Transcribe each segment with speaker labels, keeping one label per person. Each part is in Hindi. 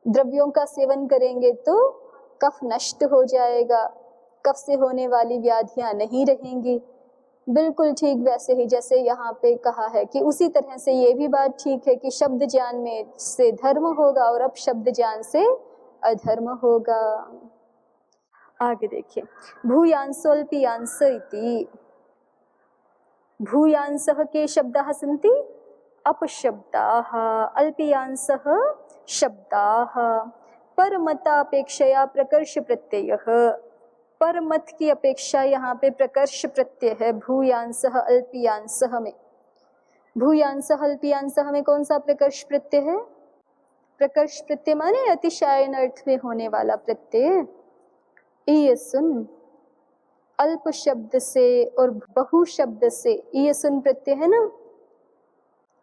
Speaker 1: द्रव्यों का सेवन करेंगे तो कफ नष्ट हो जाएगा, कफ से होने वाली व्याधियां नहीं रहेंगी। बिल्कुल ठीक वैसे ही जैसे यहाँ पे कहा है कि उसी तरह से ये भी बात ठीक है कि शब्द ज्ञान में से धर्म होगा और अब शब्द ज्ञान से अधर्म होगा। आगे देखिए, भूयांसोऽल्पीयांस इति। भूयांसः के शब्दाः सन्ति अपशब्दाः, अल्पीयांसः शब्दाः। परमतापेक्षया प्रकर्ष प्रत्ययः, परमत की अपेक्षा यहाँ पे प्रकर्ष प्रत्यय है भूयांसः अल्पीयांसः में। भूयांसः अल्पीयांसः में कौन सा प्रकर्ष प्रत्यय है? प्रकर्ष प्रत्यय माने अतिशायन अर्थ में होने वाला प्रत्यय। ये सुन अल्प शब्द से और बहु शब्द से, ये सुन प्रत्यय है ना,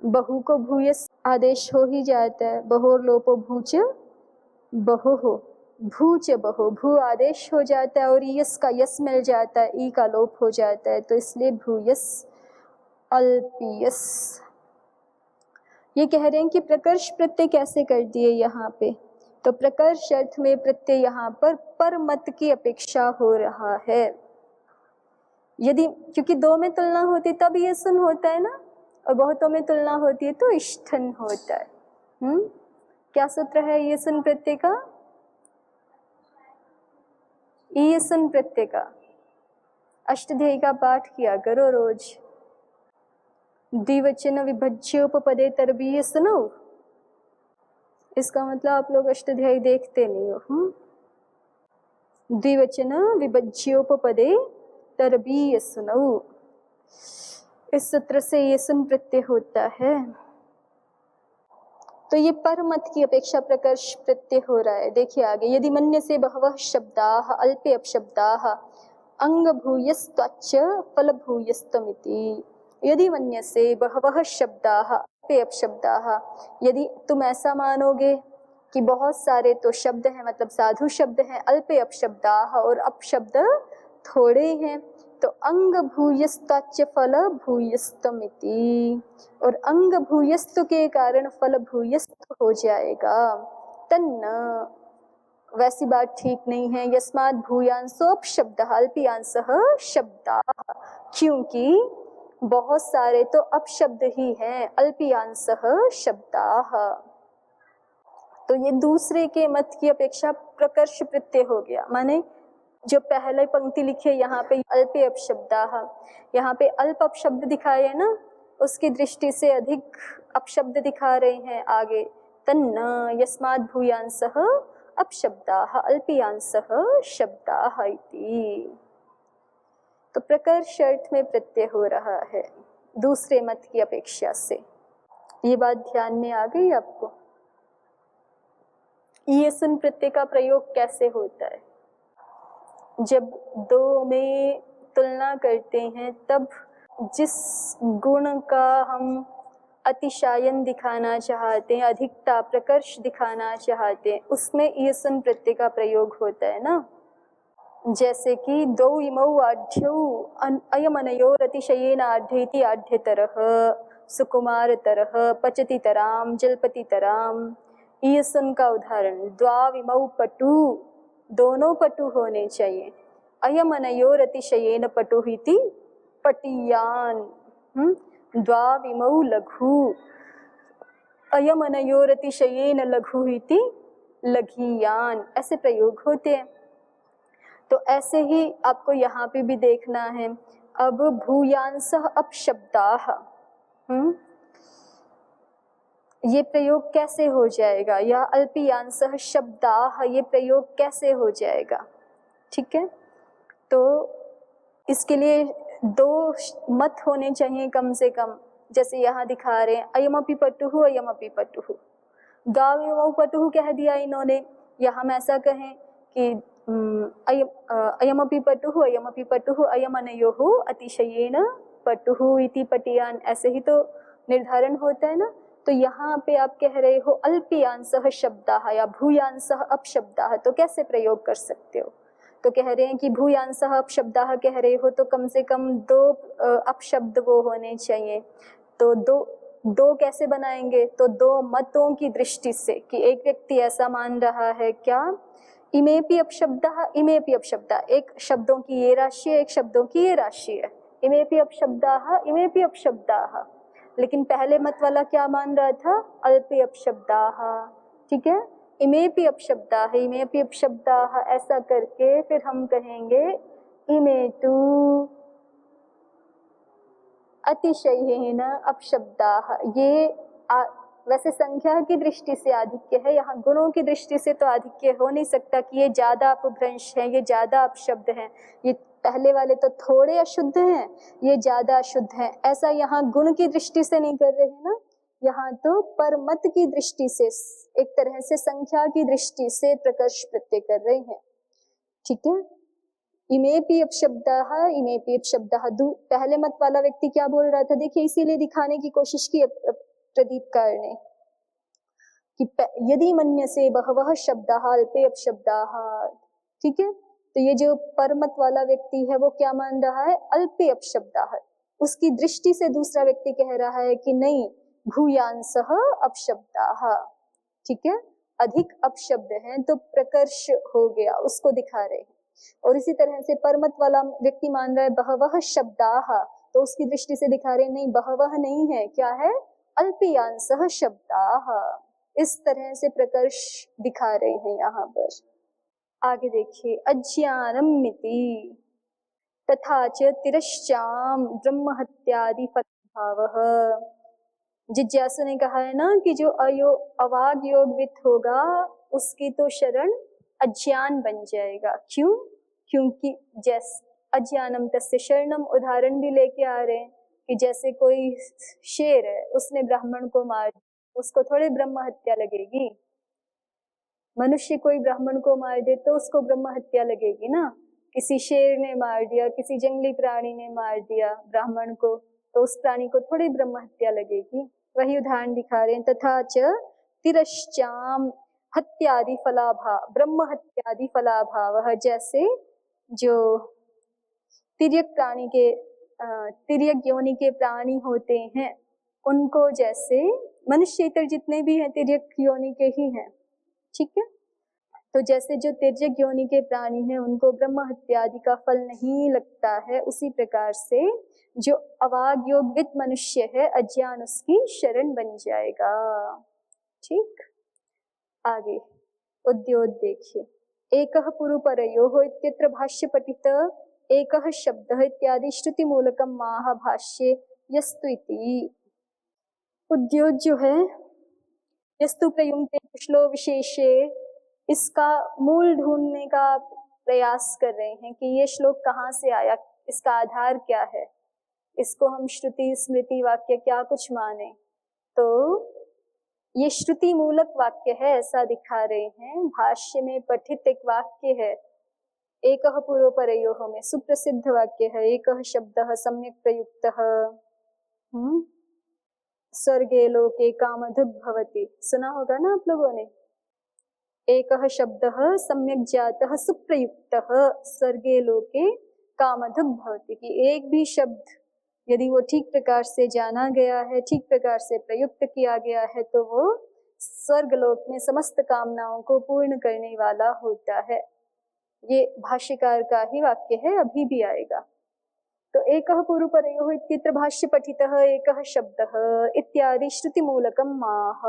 Speaker 1: बहु को भूयस आदेश हो ही जाता है, बहोर लोपो भूच बहु हो, भूच बहु, भू आदेश हो जाता है और यस का यस मिल जाता है, ई का लोप हो जाता है, तो इसलिए भूयस अल्पियस। ये कह रहे हैं कि प्रकर्ष प्रत्यय कैसे कर दिए यहाँ पे, तो प्रकर्ष अर्थ में प्रत्यय यहाँ पर परमत की अपेक्षा हो रहा है। यदि क्योंकि दो में तुलना होती तब ये सुन होता है ना, और बहुतों में तुलना होती है तो इष्ठन होता है। क्या सूत्र है ये सुन प्रत्यय का? ये सुन प्रत्यय का अष्टाध्यायी का पाठ किया करो रोज। द्विवचन विभज्योपपदे तरबीय सुनो, इसका मतलब आप लोग अष्टाध्यायी देखते नहीं हो। द्विवचन विभज्योपपदे तरबीय सुनो, इस सूत्र से ये सुन प्रत्यय होता है। तो ये परमत की अपेक्षा प्रकर्ष प्रत्यय हो रहा है। देखिए आगे, यदि मन्य से बहवः शब्दाः अल्पे अपशब्दाः अंग भूयस्त्वच्च फल भूयस्त्वमिति। यदि मन्य से बहवः शब्दाः अल्पे अपशब्दाः, यदि तुम ऐसा मानोगे कि बहुत सारे तो शब्द हैं, मतलब साधु शब्द हैं, अल्पे अपशब्दाः और अपशब्द थोड़े हैं, तो अंग भूयस्त्वच्च फल भूयस्त्वमिति, और अंग भूयस्त्व के कारण फल भूयस्त्व हो जाएगा। तन्न, वैसी बात ठीक नहीं है। यस्मात् भूयांसोपशब्दः अल्पीयांसः शब्दाः, क्योंकि बहुत सारे तो अपशब्द ही हैं, अल्पीयांसः शब्दाः। तो ये दूसरे के मत की अपेक्षा प्रकर्ष प्रत्यय हो गया। माने जो पहले पंक्ति लिखी है यहाँ पे अल्पे अपशब्दाः, यहाँ पे अल्प अपशब्द दिखाए है ना, उसकी दृष्टि से अधिक अपशब्द दिखा रहे हैं आगे। तन्न यस्मात् भूयांसः अपशब्दाः अल्पीयांसः शब्दाः इति। तो प्रकर्ष अर्थ में प्रत्यय हो रहा है दूसरे मत की अपेक्षा से। ये बात ध्यान में आ गई आपको? ये सुन प्रत्यय का प्रयोग कैसे होता है? जब दो में तुलना करते हैं तब जिस गुण का हम अतिशायन दिखाना चाहते हैं, अधिकता प्रकर्ष दिखाना चाहते हैं, उसमें ये सुन प्रत्यय का प्रयोग होता है ना। जैसे कि दो इमौ आढ्यौ अयमनयोर अतिशयेन आढ्येति आढ्यतरः सुकुमारतरः पचतितराम जलपतितराम। ये सुन का उदाहरण, द्वाविमौ पटु, दोनों पटु होने चाहिए। अयमनयोर अतिशयेन पटुः इति पटीयान। द्वाविमौ लघु, अयमनयोर अतिशयेन लघुः इति लघीयान। ऐसे प्रयोग होते हैं। तो ऐसे ही आपको यहाँ पे भी देखना है। अब भूयांसः अपशब्दाः, ये प्रयोग कैसे हो जाएगा, या अल्पीयांसः शब्दाः, ये प्रयोग कैसे हो जाएगा? ठीक है, तो इसके लिए दो मत होने चाहिए कम से कम। जैसे यहाँ दिखा रहे हैं अयमपि पटुः अयमपि पटुः, द्वाविमौ पटुः कह दिया इन्होंने, या हम ऐसा कहें कि अयमपि पटुः अयमपि पटुः अयमनयोः अतिशयेन पटुः इति पटीयान। ऐसे ही तो निर्धारण होता है ना। तो यहाँ पे आप कह रहे हो अल्पीयांसः शब्दाः या भूयांसः अपशब्दाः, तो कैसे प्रयोग कर सकते हो? तो कह रहे हैं कि भूयांसः अपशब्दाः कह रहे हो तो कम से कम दो अपशब्द वो होने चाहिए। तो दो दो कैसे बनाएंगे? तो दो मतों की दृष्टि से, कि एक व्यक्ति ऐसा मान रहा है क्या, इमेपि अपशब्दः इमेपि अपशब्दः, एक शब्दों की ये राशि है, एक शब्दों की ये राशि है, इमेपि अपशब्दाः इमेपि अपशब्दाः। लेकिन पहले मत वाला क्या मान रहा था? अल्पे अपशब्दाः। ठीक है, इमेपि अपशब्दाः इमेपि अपशब्दाः ऐसा करके फिर हम कहेंगे इमेतु अतिशयेन अपशब्दाः। ये वैसे संख्या की दृष्टि से आधिक्य है, यहाँ गुणों की दृष्टि से तो आधिक्य हो नहीं सकता कि ये ज्यादा अपभ्रंश है, ये ज्यादा अपशब्द हैं, ये पहले वाले तो थोड़े अशुद्ध हैं, ये ज्यादा अशुद्ध हैं, ऐसा यहाँ गुण की दृष्टि से नहीं कर रहे हैं ना, यहाँ तो परमत की दृष्टि से, एक तरह से संख्या की दृष्टि से प्रकर्ष प्रत्यय कर रहे हैं। ठीक है, इमेपि अपशब्दः इमेपि अपशब्दः। पहले मत वाला व्यक्ति क्या बोल रहा था? देखिए, इसीलिए दिखाने की कोशिश की प्रदीपकार ने कि यदि मन्यसे बहवः शब्दाः अल्पे अपशब्दाः। ठीक है, तो ये जो परमत वाला व्यक्ति है वो क्या मान रहा है? अल्पे अपशब्दाः। उसकी दृष्टि से दूसरा व्यक्ति कह रहा है कि नहीं, भूयांसः अपशब्दाः। ठीक है, अधिक अपशब्द हैं तो प्रकर्ष हो गया, उसको दिखा रहे हैं। और इसी तरह से परमत वाला व्यक्ति मान रहा है बहवः शब्दाः, तो उसकी दृष्टि से दिखा रहे नहीं, बहवः नहीं है, क्या है? अल्पयांसः शब्दाः। इस तरह से प्रकर्ष दिखा रहे हैं यहाँ पर। आगे देखिए, अज्ञानम मिति तथा च तिरश्चाम ब्रह्म हत्यादि फलभावः। जिज्ञासु ने कहा है ना कि जो अवाग योगवित होगा उसकी तो शरण अज्ञान बन जाएगा। क्यों? क्योंकि जैसे अज्ञानम तस्य शरणम, उदाहरण भी लेके आ रहे हैं कि जैसे कोई शेर है, उसने ब्राह्मण को मार, उसको थोड़े ब्रह्म हत्या लगेगी। मनुष्य कोई ब्राह्मण को मार दे तो उसको ब्रह्म हत्या लगेगी ना। किसी शेर ने मार दिया, किसी जंगली प्राणी ने मार दिया ब्राह्मण को, तो उस प्राणी को थोड़ी ब्रह्म हत्या लगेगी। वही उदाहरण दिखा रहे हैं। तथा च तिरश्चाम हत्यादि फलाभाव, ब्रह्म हत्यादि फलाभाव, जैसे जो तिर्यक प्राणी के तिर्यक योनि के प्राणी होते हैं, उनको जैसे मनुष्य इतर जितने भी हैं तिर्यक योनि के ही हैं। ठीक है, तो जैसे जो तिर्यक योनि के प्राणी हैं उनको ब्रह्म हत्यादि का फल नहीं लगता है, उसी प्रकार से जो अवाग योगवित मनुष्य है, अज्ञान उसकी शरण बन जाएगा। ठीक, आगे उद्योग देखिए, एकः पुरुपरयोः इत्यत्र भाष्य पठित एकः शब्दः इत्यादि श्रुति मूलकम माह भाष्ये यस्तु इति। उद्योग जो है यस्तु प्रयुक्ते कुशलो विशेषे, इसका मूल ढूंढने का प्रयास कर रहे हैं कि ये श्लोक कहाँ से आया, इसका आधार क्या है, इसको हम श्रुति स्मृति वाक्य क्या कुछ माने। तो ये श्रुति मूलक वाक्य है ऐसा दिखा रहे हैं। भाष्य में पठित एक वाक्य है, एकः पूर्वपरयोः में सुप्रसिद्ध वाक्य है, एकः शब्दः सम्यक् प्रयुक्तः स्वर्गे लोके कामधुग् भवति। सुना होगा ना आप लोगों ने। एकः शब्दः सम्यक् जातः सुप्रयुक्तः स्वर्गे लोके कामधुग् भवति, कि एक भी शब्द यदि वो ठीक प्रकार से जाना गया है, ठीक प्रकार से प्रयुक्त किया गया है, तो वो स्वर्ग लोक में समस्त कामनाओं को पूर्ण करने वाला होता है। ये भाष्यकार का ही वाक्य है, अभी भी आएगा। तो एकः पूर्वपरयोः इत्यत्र भाष्य पठितः एकः शब्दः इत्यादि श्रुति मूलकम माह।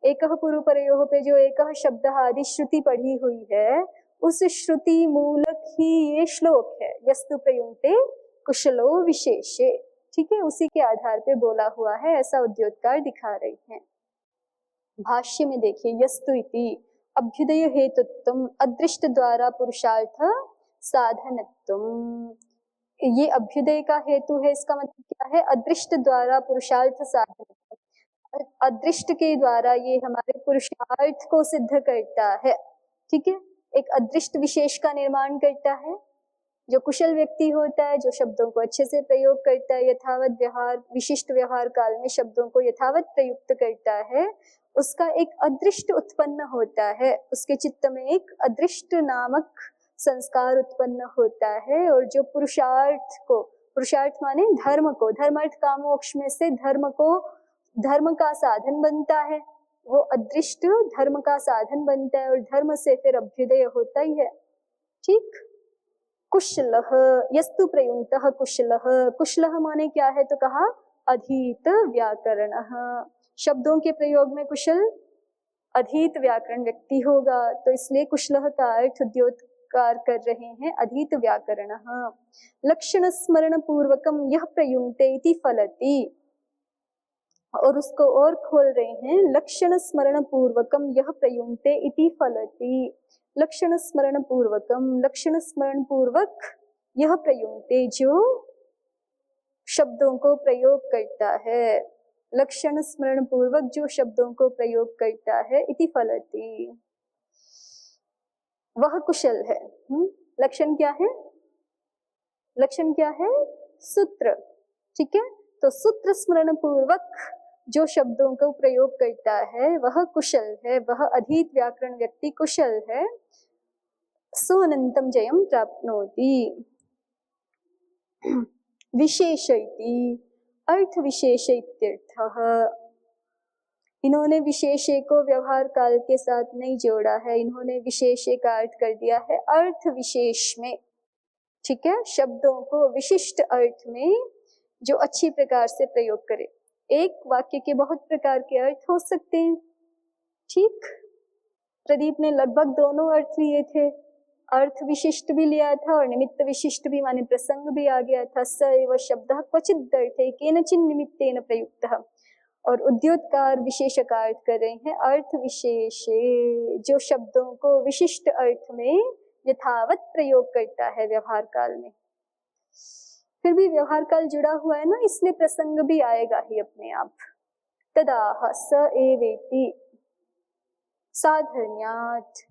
Speaker 1: एकः पूर्वपरयोः पे जो एकः शब्दः आदि श्रुति पढ़ी हुई है, उस श्रुति मूलक ही ये श्लोक है, यस्तु प्रयुक्ते कुशलो विशेषे। ठीक है, उसी के आधार पे बोला हुआ है, ऐसा उद्योगकार दिखा रहे हैं। भाष्य में देखिए, यस्तु इति अभ्युदय हेतुत्वम अदृष्ट द्वारा पुरुषार्थ साधनत्वम। ये अभ्युदय का हेतु है, इसका मतलब क्या है? अदृष्ट द्वारा पुरुषार्थ साधन, अदृष्ट के द्वारा ये हमारे पुरुषार्थ को सिद्ध करता है। ठीक है, एक अदृष्ट विशेष का निर्माण करता है। जो कुशल व्यक्ति होता है, जो शब्दों को अच्छे से प्रयोग करता है, यथावत व्यवहार, विशिष्ट व्यवहार काल में शब्दों को यथावत प्रयुक्त करता है, उसका एक अदृष्ट उत्पन्न होता है, उसके चित्त में एक अदृष्ट नामक संस्कार उत्पन्न होता है। और जो पुरुषार्थ को, पुरुषार्थ माने धर्म को, धर्म अर्थ काम मोक्ष में से धर्म को धर्म का साधन बनता है, वो अदृष्ट धर्म का साधन बनता है और धर्म से फिर अभ्युदय होता ही है। ठीक। कुशलः यस्तु प्रयुक्तः कुशलः, कुशलः माने क्या है तो कहा अधीत व्याकरणः, शब्दों के प्रयोग में कुशल अधीत व्याकरण व्यक्ति होगा, तो इसलिए कुशलः का अर्थ द्योतकार कर रहे हैं अधीत व्याकरणः। लक्षण स्मरण पूर्वकम यह प्रयुक्ते इति फलति, और उसको और खोल रहे हैं, लक्षण स्मरण पूर्वकम यह प्रयुक्ते इति फलति, लक्षण स्मरण पूर्वकम, लक्षण स्मरण पूर्वक यह प्रयुक्ते जो शब्दों को प्रयोग करता है, लक्षण स्मरण पूर्वक जो शब्दों को प्रयोग करता है, इति फलति, वह कुशल है। लक्षण क्या है? लक्षण क्या है? सूत्र। ठीक है, तो सूत्र स्मरण पूर्वक जो शब्दों को प्रयोग करता है वह कुशल है, वह अधीत व्याकरण व्यक्ति कुशल है। सोऽनन्तं जयं प्राप्नोति। विशेष इति अर्थ विशेष इत्यर्थः, इन्होंने विशेषे को व्यवहार काल के साथ नहीं जोड़ा है, इन्होंने विशेषे का अर्थ कर दिया है अर्थ विशेष में। ठीक है, शब्दों को विशिष्ट अर्थ में जो अच्छी प्रकार से प्रयोग करे। एक वाक्य के बहुत प्रकार के अर्थ हो सकते हैं। ठीक, प्रदीप ने लगभग दोनों अर्थ लिए थे, अर्थ विशिष्ट भी लिया था और निमित्त विशिष्ट भी, माने प्रसंग भी आ गया था। स एव शब्दः क्वचिद् अर्थे केनचिन् निमित्तेन प्रयुक्तः, और उद्योतकार विशेष का अर्थ कर रहे हैं अर्थ विशेषे, जो शब्दों को विशिष्ट अर्थ में यथावत प्रयोग करता है व्यवहार काल में। फिर भी व्यवहार काल जुड़ा हुआ है ना, इसलिए प्रसंग भी आएगा ही अपने आप। तदाह स एवेति साधर्म्यात्,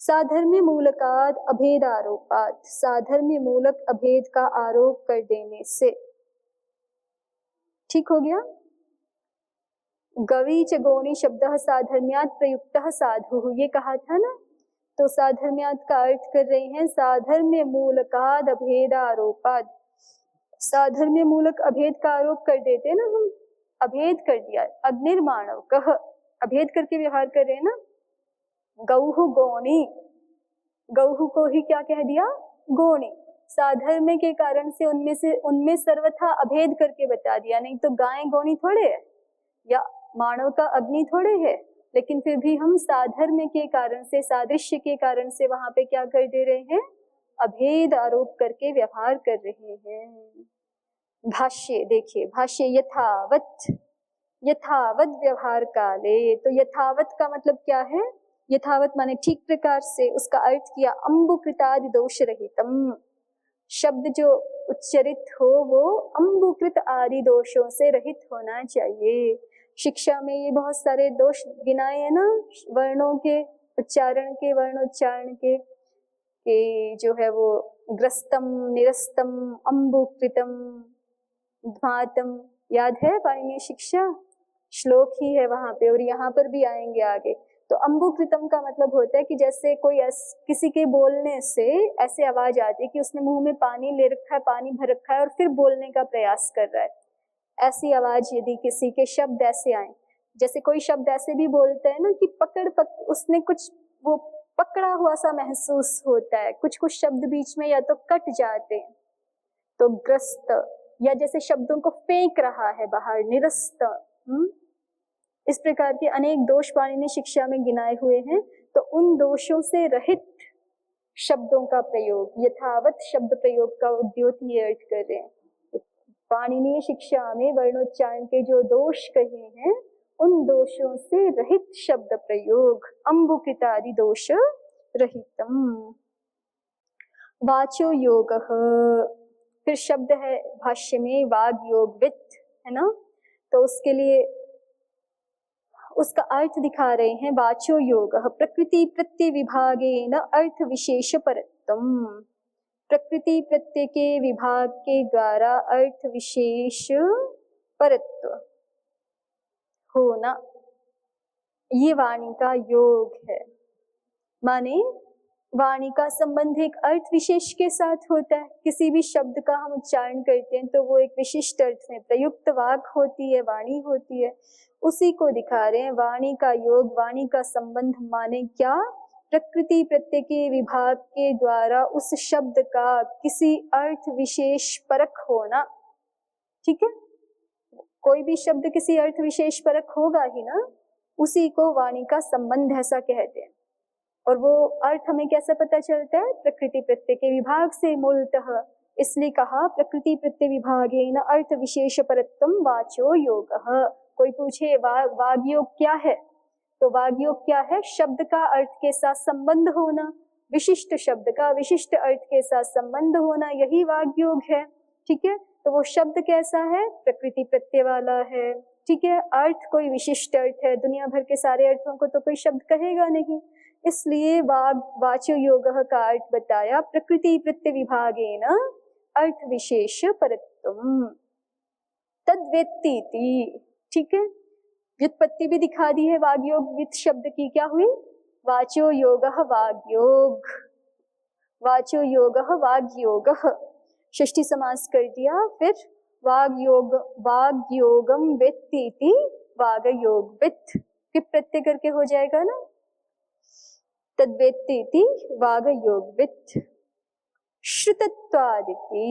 Speaker 1: साधर्म्य मूलकाद अभेदारोपात, साधर्म्य मूलक अभेद का आरोप कर देने से। ठीक हो गया। गवी च गौणी शब्दः साधर्म्यात् प्रयुक्तः साधुः, ये कहा था ना, तो साधर्म्यात् का अर्थ कर रहे हैं साधर्म्य मूलकाद अभेदारोपात। साधर्म्य मूलक अभेद का आरोप कर देते ना हम, अभेद कर दिया। अग्निर्माणव कह, अभेद करके व्यवहार कर रहे हैं ना। गौहु गौणी, गौहु को ही क्या कह दिया? गौणी। साधर्म्य के कारण से उनमें सर्वथा अभेद करके बता दिया, नहीं तो गाय गौणी थोड़े है या मानव का अग्नि थोड़े है, लेकिन फिर भी हम साधर्म्य के कारण से, सादृश्य के कारण से वहां पे क्या कर दे रहे हैं? अभेद आरोप करके व्यवहार कर रहे हैं। भाष्य देखिए, भाष्य यथावत, यथावत व्यवहार काले, तो यथावत का मतलब क्या है? यथावत माने ठीक प्रकार से, उसका अर्थ किया अम्बुकृतादि दोष रहितम, शब्द जो उच्चरित हो वो अम्बुकृत आदि दोषों से रहित होना चाहिए। शिक्षा में ये बहुत सारे दोष गिनाए हैं ना, वर्णों के उच्चारण के, वर्णोच्चारण के जो है वो ग्रस्तम, निरस्तम, अम्बुकृतम, ध्मातम, याद है पाणिनीय शिक्षा? श्लोक ही है वहां पे, और यहाँ पर भी आएंगे आगे। तो अम्बुकृतम का मतलब होता है कि जैसे कोई किसी के बोलने से ऐसे आवाज आती है कि उसने मुंह में पानी ले रखा है, पानी भर रखा है और फिर बोलने का प्रयास कर रहा है, ऐसी आवाज यदि किसी के शब्द ऐसे आए, जैसे कोई शब्द ऐसे भी बोलते हैं ना कि उसने कुछ वो पकड़ा हुआ सा महसूस होता है, कुछ कुछ शब्द बीच में या तो कट जाते हैं, तो ग्रस्त, या जैसे शब्दों को फेंक रहा है बाहर, निरस्त, इस प्रकार के अनेक दोष पाणिनि शिक्षा में गिनाए हुए हैं। तो उन दोषों से रहित शब्दों का प्रयोग, यथावत शब्द प्रयोग का उद्योत ये अर्थ कर रहे हैं। पाणिनीय शिक्षा में वर्णोच्चारण के जो दोष कहे हैं उन दोषों से रहित शब्द प्रयोग, अम्बुकृतादि दोष रहितम। वाचो योगः, फिर शब्द है भाष्य में वाग योग वित्त, है ना, तो उसके लिए उसका अर्थ दिखा रहे हैं। वाचो योगः प्रकृति प्रत्यय विभागेन अर्थ विशेष परत्वम, प्रकृति प्रत्यय के विभाग के द्वारा अर्थ विशेष परत्व होना, ये वाणी का योग है। माने वाणी का संबंध एक अर्थ विशेष के साथ होता है। किसी भी शब्द का हम उच्चारण करते हैं तो वो एक विशिष्ट अर्थ में प्रयुक्त वाक होती है, वाणी होती है, उसी को दिखा रहे हैं। वाणी का योग, वाणी का संबंध माने क्या? प्रकृति प्रत्यय के विभाग के द्वारा उस शब्द का किसी अर्थ विशेष परक होना। ठीक है, कोई भी शब्द किसी अर्थ विशेष परक होगा ही ना, उसी को वाणी का संबंध ऐसा कहते हैं। और वो अर्थ हमें कैसे पता चलता है? प्रकृति प्रत्यय के विभाग से मूलतः। इसलिए कहा प्रकृति प्रत्यय विभागेन अर्थ विशेष परत्वम वाचो योगः। कोई पूछे वाग योग क्या है, तो वाग योग क्या है? शब्द का अर्थ के साथ संबंध होना, विशिष्ट शब्द का विशिष्ट अर्थ के साथ संबंध होना, यही वाग योग है। ठीक है, तो वो शब्द कैसा है? प्रकृति प्रत्यय वाला है। ठीक है, अर्थ कोई विशिष्ट अर्थ है, दुनिया भर के सारे अर्थों को तो कोई शब्द कहेगा नहीं, इसलिए वाचो योगः का अर्थ बताया प्रकृति प्रत्यय विभागेन अर्थ विशेष परत्वम तद्वेत्तीति। ठीक है, व्युत्पत्ति भी दिखा दी है वाग योग विद शब्द की, क्या हुई? वाचो योगः वाग योग, वाचो योगः वाग योगः, षष्ठी समास कर दिया। फिर वाग योगम वेत्तीति वाग योग वित्, फिर प्रत्यय करके हो जाएगा ना, तद्वेत्तीति वाग योग वित्। श्रुतत्वादिति,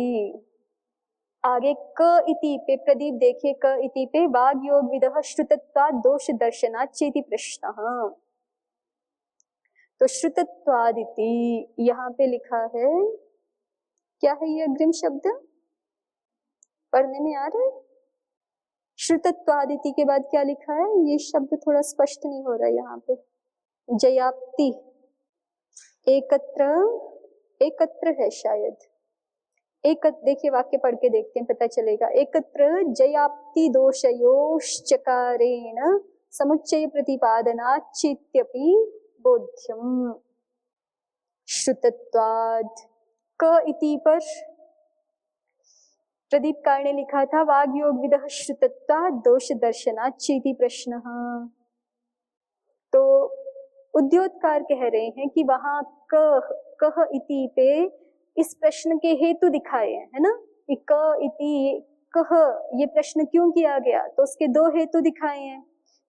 Speaker 1: आगे क इति पे प्रदीप देखिए, क इति पे वाग योग विदः श्रुतत्वाद दोष दर्शनात् चेति प्रश्नः। तो श्रुतत्वादिति यहाँ पे लिखा है, क्या है ये अग्रिम शब्द? पढ़ने में आ रहा है? श्रुतत्वादिति के बाद क्या लिखा है? ये शब्द थोड़ा स्पष्ट नहीं हो रहा है यहाँ पे। जयाप्ति, एकत्र है शायद। देखिए वाक्य पढ़ के देखते हैं, पता चलेगा। एकत्र जयाप्ति दोषयोश्चकारेण समुच्चय प्रतिपादनाच्चेत्यपि बोध्यम। श्रुतत्वाद क इति पर प्रदीप कार ने लिखा था वाग योग विदः श्रुतत्वाद दोष दर्शनाच्चेति प्रश्नः। तो उद्योतकार कह रहे हैं कि वहां कह इति पे इस प्रश्न के हेतु दिखाए हैं, है ना, कि क इति कह ये प्रश्न क्यों किया गया, तो उसके दो हेतु दिखाए हैं।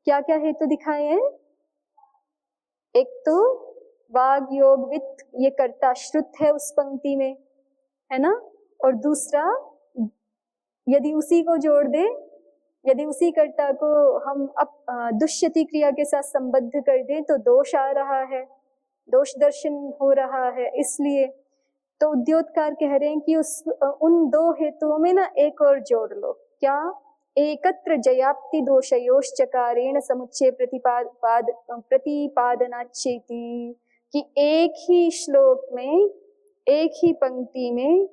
Speaker 1: क्या क्या हेतु दिखाए हैं? एक तो वाग योग वित्त, ये कर्ता श्रुत है उस पंक्ति में, है ना, और दूसरा यदि उसी को जोड़ दे, यदि उसी कर्ता को हम दुष्यति क्रिया के साथ संबद्ध कर दें तो दोष आ रहा है, दोष दर्शन हो रहा है। इसलिए तो उद्योतकार कह रहे हैं कि उन दो हेतुओं में ना एक और जोड़ लो। क्या? एकत्र जयाप्ति दोषयोश्चकारेण समुच्चय प्रतिपादनाच्चेति, कि एक ही श्लोक में, एक ही पंक्ति में,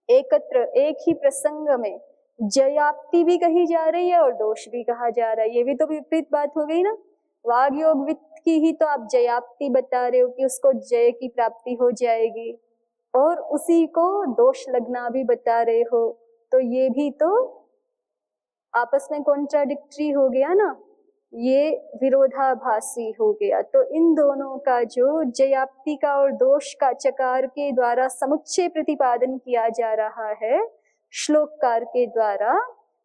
Speaker 1: एकत्र एक ही प्रसंग में जयाप्ति भी कही जा रही है और दोष भी कहा जा रहा है। ये भी तो विपरीत बात हो गई ना। वाग योग वित्त की ही तो आप जयाप्ति बता रहे हो कि उसको जय की प्राप्ति हो जाएगी, और उसी को दोष लगना भी बता रहे हो, तो ये भी तो आपस में कॉन्ट्राडिक्टरी हो गया ना, ये विरोधाभासी हो गया। तो इन दोनों का जो जयाप्ति का और दोष का चकार के द्वारा समुच्चय प्रतिपादन किया जा रहा है श्लोककार के द्वारा,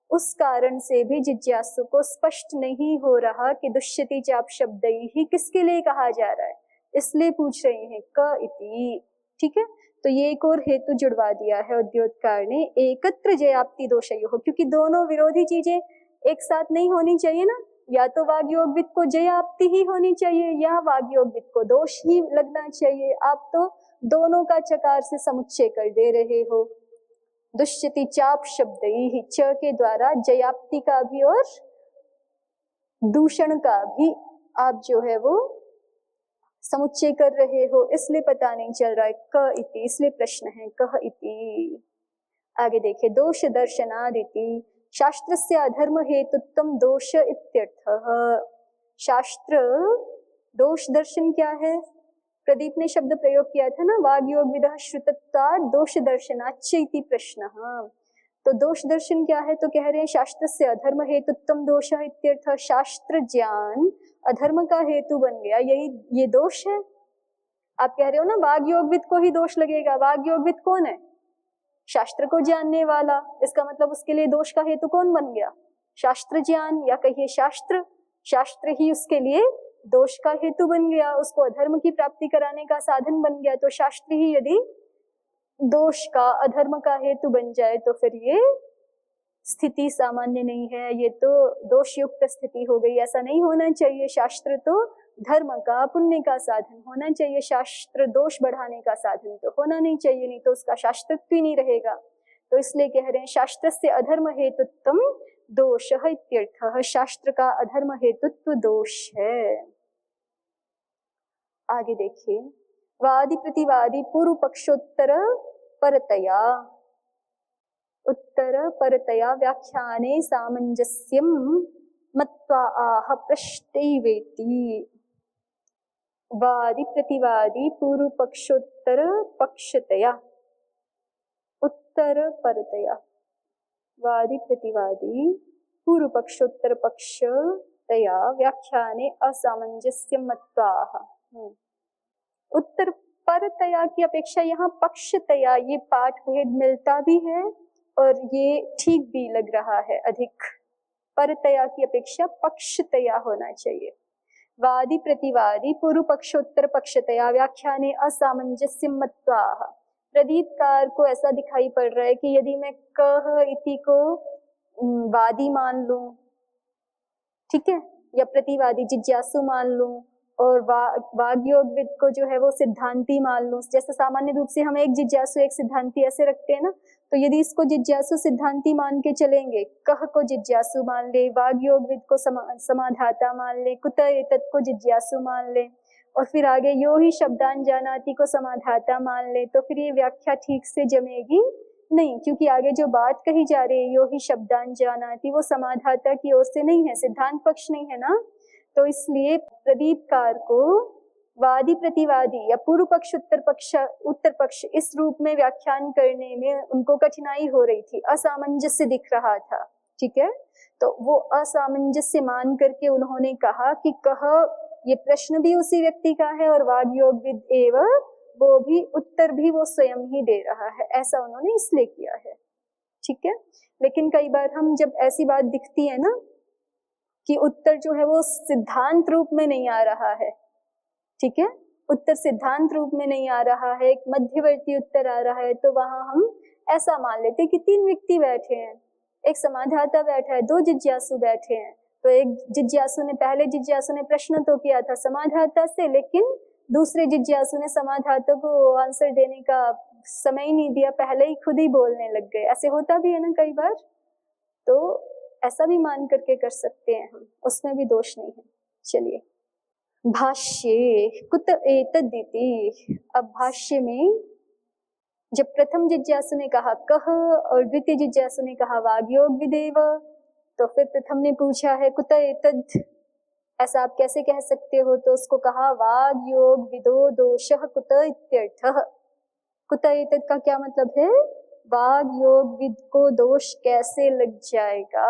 Speaker 1: उस कारण से भी जिज्ञासु को स्पष्ट नहीं हो रहा कि दुष्यति चाप शब्द ही किसके लिए कहा जा रहा है, इसलिए पूछ रहे हैं क इति। ठीक है, तो ये एक और हेतु जुड़वा दिया है उद्योतकार ने, एकत्र जयाप्ति दोषयो, क्योंकि दोनों विरोधी चीजें एक साथ नहीं होनी चाहिए ना, या तो वाग योग वित्त को जयाप्ति ही होनी चाहिए या वाग योग वित्त को दोष ही लगना चाहिए। आप तो दोनों का चकार से समुच्चय कर दे रहे हो। दुष्यति चाप शब्द ही च के द्वारा जयाप्ति का भी और दूषण का भी आप जो है वो समुच्चय कर रहे हो, इसलिए पता नहीं चल रहा है क इति, इसलिए प्रश्न है कह इति। आगे देखिए, दोष दर्शनादिति शास्त्रस्य अधर्म हेतुत्वम दोष इत्यर्थः। शास्त्र दोष दर्शन क्या है? प्रदीप ने शब्द प्रयोग किया था ना, वाग योग विदः श्रुतत्वात् दोष दर्शनाच्च इति प्रश्नः। तो दोष दर्शन क्या है? तो कह रहे हैं शास्त्रस्य अधर्म हेतुत्वम दोष इत्यर्थः। शास्त्र ज्ञान अधर्म का हेतु बन गया, यही ये दोष है। आप कह रहे हो ना वाग योगविद को ही दोष लगेगा, वाग योगविद कौन है? शास्त्र को जानने वाला। इसका मतलब उसके लिए दोष का हेतु कौन बन गया? शास्त्र ज्ञान, या कहिए शास्त्र, शास्त्र ही उसके लिए दोष का हेतु बन गया, उसको अधर्म की प्राप्ति कराने का साधन बन गया। तो शास्त्र ही यदि दोष का, अधर्म का हेतु बन जाए तो फिर ये स्थिति सामान्य नहीं है, ये तो दोषयुक्त स्थिति हो गई। ऐसा नहीं होना चाहिए। शास्त्र तो धर्म का, पुण्य का साधन होना चाहिए। शास्त्र दोष बढ़ाने का साधन तो होना नहीं चाहिए, नहीं तो उसका शास्त्रत्व ही नहीं रहेगा। तो इसलिए कह रहे हैं शास्त्र से अधर्म हेतुत्वम दोषः इत्यर्थः। शास्त्र का अधर्म हेतुत्व दोष है। आगे देखिए, वादी प्रतिवादी पूर्व पक्षोत्तर परतया, उत्तर परतया व्याख्याने सामंजस्यम मत्वा आह पृष्ठैवेति। वादी प्रतिवादी पूर्व पक्षोत्तर पक्षतया, उत्तर परतया, वादी प्रतिवादी पूर्व पक्षोत्तर पक्षतया व्याख्याने असामंजस्यम मत्वा आह। उत्तर परतया की अपेक्षा यहाँ पक्षतया ये पाठ भेद मिलता भी है और ये ठीक भी लग रहा है अधिक। परतया की अपेक्षा पक्षतया होना चाहिए। वादी प्रतिवादी पूर्व पक्षोत्तर पक्षतया व्याख्याने असामंजस्यम मत्वा। प्रदीपकार को ऐसा दिखाई पड़ रहा है कि यदि मैं कह इति को वादी मान लूं, ठीक है, या प्रतिवादी जिज्ञासु मान लूं, और वाग्योगविद को जो है वो सिद्धांती मान लूं। जैसे सामान्य रूप से हम एक जिज्ञासु एक सिद्धांती ऐसे रखते हैं ना, तो यदि इसको जिज्ञासु सिद्धांती मान के चलेंगे, कह को जिज्ञासु मान ले, वाग्योगविद को समाधाता मान ले, कुत एतत् को जिज्ञासु मान ले, और फिर आगे यो ही शब्दान जानाति को समाधाता मान ले, तो फिर ये व्याख्या ठीक से जमेगी नहीं, क्योंकि आगे जो बात कही जा रही है यो ही शब्दान जानाति, वो समाधाता की ओर से नहीं है, सिद्धांत पक्ष नहीं है ना। तो इसलिए प्रदीपकार को वादी प्रतिवादी या पूर्व पक्ष उत्तर पक्ष इस रूप में व्याख्यान करने में उनको कठिनाई हो रही थी, असामंजस्य दिख रहा था, ठीक है। तो वो असामंजस्य मान करके उन्होंने कहा कि कह, ये प्रश्न भी उसी व्यक्ति का है और वाग्योगविद एवं वो भी, उत्तर भी वो स्वयं ही दे रहा है, ऐसा उन्होंने इसलिए किया है, ठीक है। लेकिन कई बार हम जब ऐसी बात दिखती है ना कि उत्तर जो है वो सिद्धांत रूप में नहीं आ रहा है, ठीक है, उत्तर सिद्धांत रूप में नहीं आ रहा है, एक मध्यवर्ती उत्तर आ रहा है, तो वहां हम ऐसा मान लेते कि 3 व्यक्ति बैठे हैं, एक समाधाता बैठा है, 2 जिज्ञासु बैठे हैं। तो एक जिज्ञासु ने, पहले जिज्ञासु ने प्रश्न तो किया था समाधाता से, लेकिन दूसरे जिज्ञासु ने समाधाता को आंसर देने का समय ही नहीं दिया, पहले ही खुद ही बोलने लग गए। ऐसे होता भी है ना कई बार, तो ऐसा भी मान करके कर सकते हैं हम, उसमें भी दोष नहीं है। चलिए, भाष्ये कुत एतदिति। अब भाष्य में जब प्रथम जिज्ञासु ने कहा कह और द्वितीय जिज्ञासु ने कहा वाग्योगविदेव, तो फिर प्रथम ने पूछा है कुत एतद, ऐसा आप कैसे कह सकते हो? तो उसको कहा वाग्योगविदो दोषः कुत इत्यर्थः। कुत एतद का क्या मतलब है? वाग्योगविद को दोष कैसे लग जाएगा?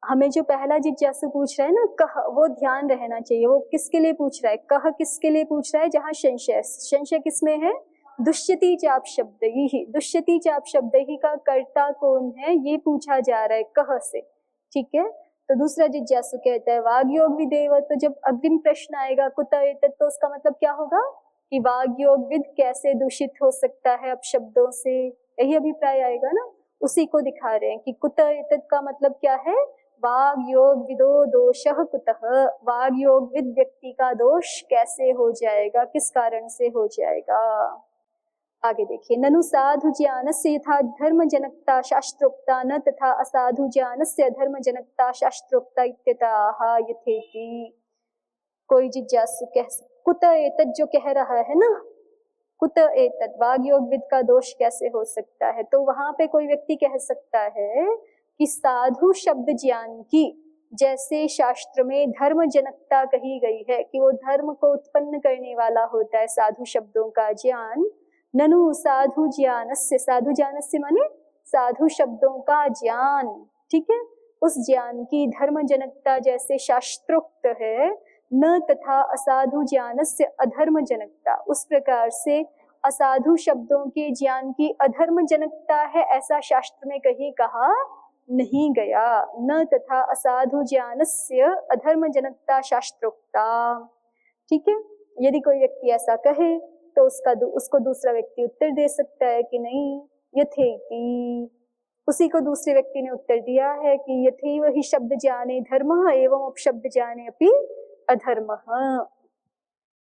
Speaker 1: हमें जो पहला जिज्ञासु पूछ रहा है ना कह, वो ध्यान रहना चाहिए, वो किसके लिए पूछ रहा है, कह किसके लिए पूछ रहा है? जहाँ संशय किसमें है? दुष्यति चाप शब्द ही, दुष्यति चाप शब्द ही का कर्ता कौन है ये पूछा जा रहा है कह से, ठीक है। तो दूसरा जिज्ञासु कहता है वाग्योगविदेव, तो जब अग्रिम प्रश्न आएगा कुत एतत्, तो उसका मतलब क्या होगा कि वाग्योगविद कैसे दूषित हो सकता है अपशब्दों से, यही अभिप्राय आएगा ना। उसी को दिखा रहे हैं कि कुत एतत् का मतलब क्या है, वाग्योगविदो दोषः कुतः, वाग्योगविद व्यक्ति का दोष कैसे हो जाएगा, किस कारण से हो जाएगा। आगे देखिए, ननु साधु ज्ञानस्य यथा धर्म जनकता शास्त्रोक्ता न तथा असाधु ज्ञानस्य अधर्म जनकता शास्त्रोक्ता इत्यतः यथेति। कोई जिज्ञासु कह, कुत एतत् जो कह रहा है ना, कुत एतत् वाग्योगविद का दोष कैसे हो सकता है, तो वहां पे कोई व्यक्ति कह सकता है कि साधु शब्द ज्ञान की जैसे शास्त्र में धर्म जनकता कही गई है कि वो धर्म को उत्पन्न करने वाला होता है साधु शब्दों का ज्ञान, ननु साधु ज्ञानस्य, साधु ज्ञानस्य माने साधु शब्दों का ज्ञान, ठीक है, उस ज्ञान की धर्म जनकता जैसे शास्त्रोक्त है, न तथा असाधु ज्ञानस्य अधर्म जनकता, उस प्रकार से असाधु शब्दों के ज्ञान की अधर्म जनकता है ऐसा शास्त्र में कहीं कहा नहीं गया। न तथा असाधु ज्ञानस्य अधर्म जनकता शास्त्रोक्ता। ठीक है, यदि कोई व्यक्ति ऐसा कहे तो उसको दूसरा व्यक्ति उत्तर दे सकता है कि नहीं, यथेति, उसी को दूसरे व्यक्ति ने उत्तर दिया है कि यथैव हि शब्द ज्ञाने धर्मः एवं उपशब्द ज्ञाने अपि अधर्मः।